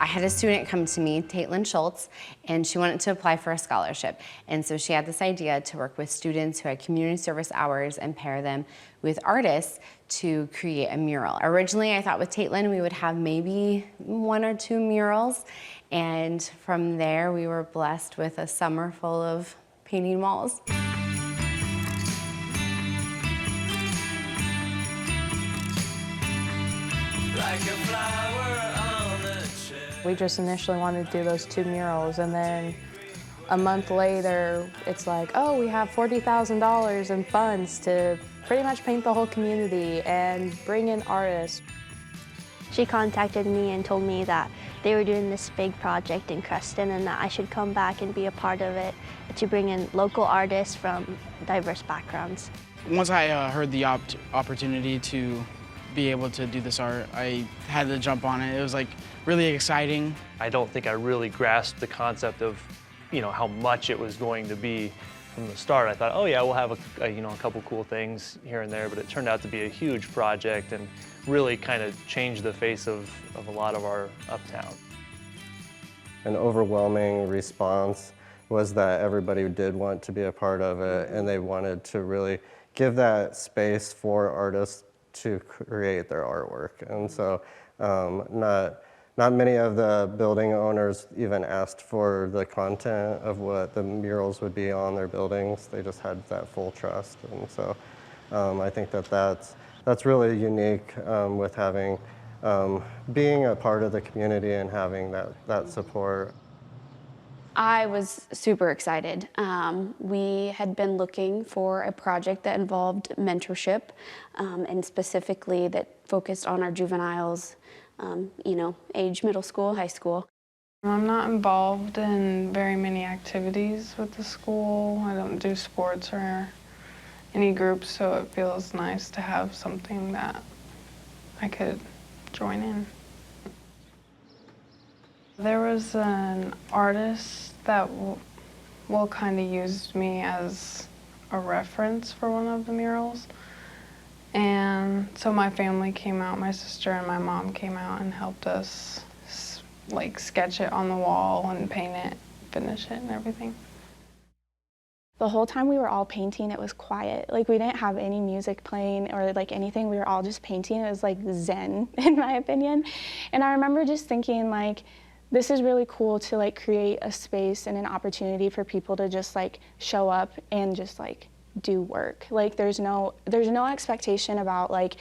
I had a student come to me, Caitlin Schultz, and she wanted to apply for a scholarship. And so she had this idea to work with students who had community service hours and pair them with artists to create a mural. Originally, I thought with Caitlin we would have maybe 1 or 2 murals, and from there we were blessed with a summer full of painting walls. Like a flower on the chair. We just initially wanted to do those 2 murals, and then a month later, it's like, oh, we have $40,000 in funds to pretty much paint the whole community and bring in artists. She contacted me and told me that they were doing this big project in Creston and that I should come back and be a part of it to bring in local artists from diverse backgrounds. Once I heard the opportunity to be able to do this art, I had to jump on it. It was like really exciting. I don't think I really grasped the concept of, how much it was going to be from the start. I thought, oh yeah, we'll have a couple cool things here and there, but it turned out to be a huge project and really kind of changed the face of a lot of our uptown. An overwhelming response was that everybody did want to be a part of it, and they wanted to really give that space for artists to create their artwork. And so not many of the building owners even asked for the content of what the murals would be on their buildings. They just had that full trust. And so I think that's really unique with having, being a part of the community and having that support. I was super excited. We had been looking for a project that involved mentorship and specifically that focused on our juveniles, age middle school, high school. I'm not involved in very many activities with the school. I don't do sports or any groups, so it feels nice to have something that I could join in. There was an artist that kind of used me as a reference for one of the murals. And so my family came out, my sister and my mom came out and helped us sketch it on the wall and paint it, finish it and everything. The whole time we were all painting, it was quiet. We didn't have any music playing or anything. We were all just painting. It was like zen, in my opinion. And I remember just thinking this is really cool to create a space and an opportunity for people to just show up and just do work. There's no expectation about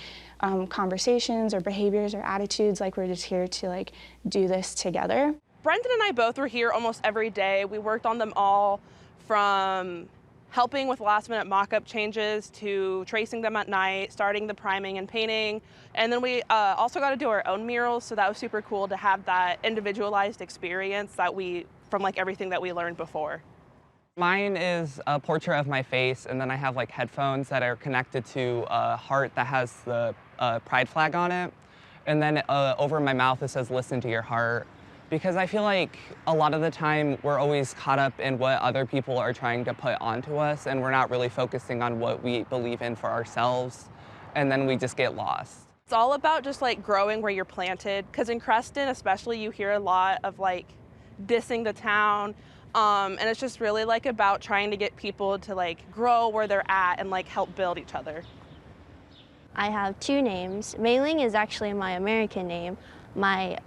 conversations or behaviors or attitudes. We're just here to do this together. Brendan and I both were here almost every day. We worked on them all, from helping with last-minute mock-up changes to tracing them at night, starting the priming and painting. And then we also got to do our own murals, so that was super cool to have that individualized experience from everything that we learned before. Mine is a portrait of my face, and then I have headphones that are connected to a heart that has the pride flag on it. And then over my mouth it says, "Listen to your heart." Because I feel like a lot of the time we're always caught up in what other people are trying to put onto us, and we're not really focusing on what we believe in for ourselves, and then we just get lost. It's all about just growing where you're planted, because in Creston especially you hear a lot of dissing the town, and it's just really about trying to get people to grow where they're at and help build each other. I have 2 names. Mei Ling is actually my American name. My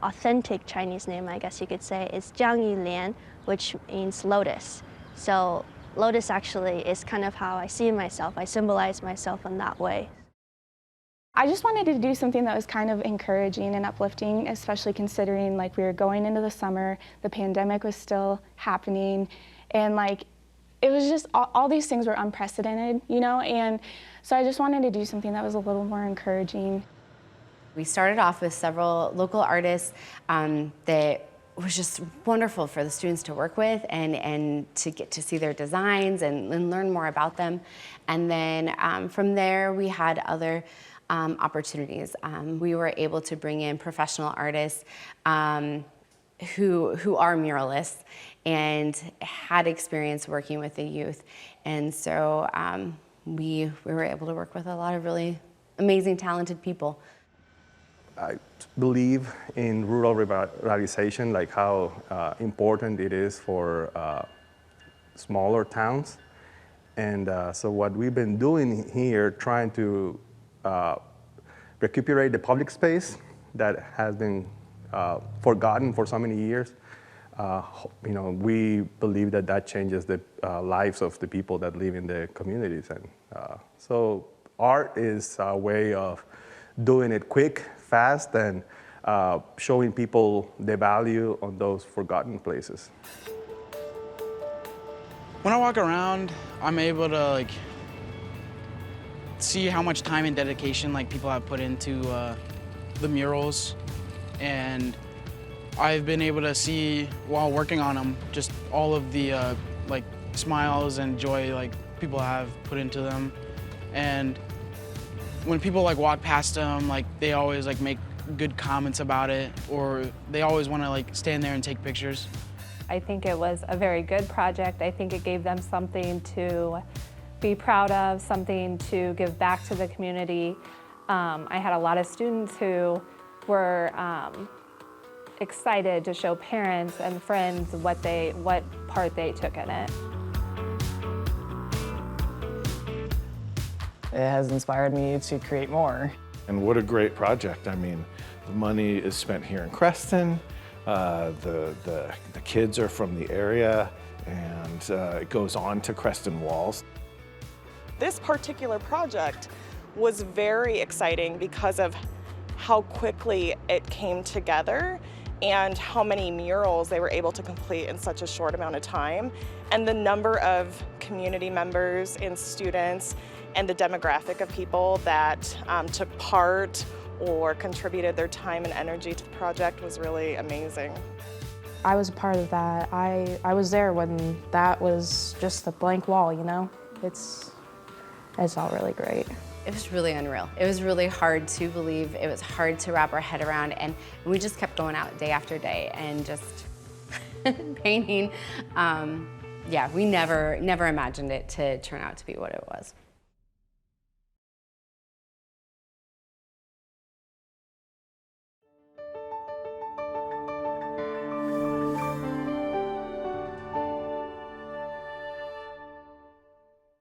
authentic Chinese name, I guess you could say, is Jiang Yulian, which means lotus. So lotus actually is kind of how I see myself. I symbolize myself in that way. I just wanted to do something that was kind of encouraging and uplifting, especially considering we were going into the summer, the pandemic was still happening, and it was just all these things were unprecedented, and so I just wanted to do something that was a little more encouraging. We started off with several local artists that was just wonderful for the students to work with and to get to see their designs and learn more about them. And then from there, we had other opportunities. We were able to bring in professional artists who are muralists and had experience working with the youth. And so we were able to work with a lot of really amazing, talented people. I believe in rural revitalization, like how important it is for smaller towns. And so what we've been doing here, trying to recuperate the public space that has been forgotten for so many years. We believe that that changes the lives of the people that live in the communities. And so art is a way of doing it quick, fast, and showing people the value on those forgotten places. When I walk around, I'm able to see how much time and dedication people have put into the murals, and I've been able to see while working on them just all of the smiles and joy people have put into them. And when people walk past them, they always make good comments about it, or they always want to stand there and take pictures. I think it was a very good project. I think it gave them something to be proud of, something to give back to the community. I had a lot of students who were excited to show parents and friends what part they took in it. It has inspired me to create more. And what a great project. I mean, the money is spent here in Creston. The kids are from the area, and it goes on to Creston walls. This particular project was very exciting because of how quickly it came together and how many murals they were able to complete in such a short amount of time, and the number of community members and students and the demographic of people that took part or contributed their time and energy to the project was really amazing. I was a part of that. I was there when that was just a blank wall, It's all really great. It was really unreal. It was really hard to believe. It was hard to wrap our head around, and we just kept going out day after day and just painting. Yeah, we never imagined it to turn out to be what it was.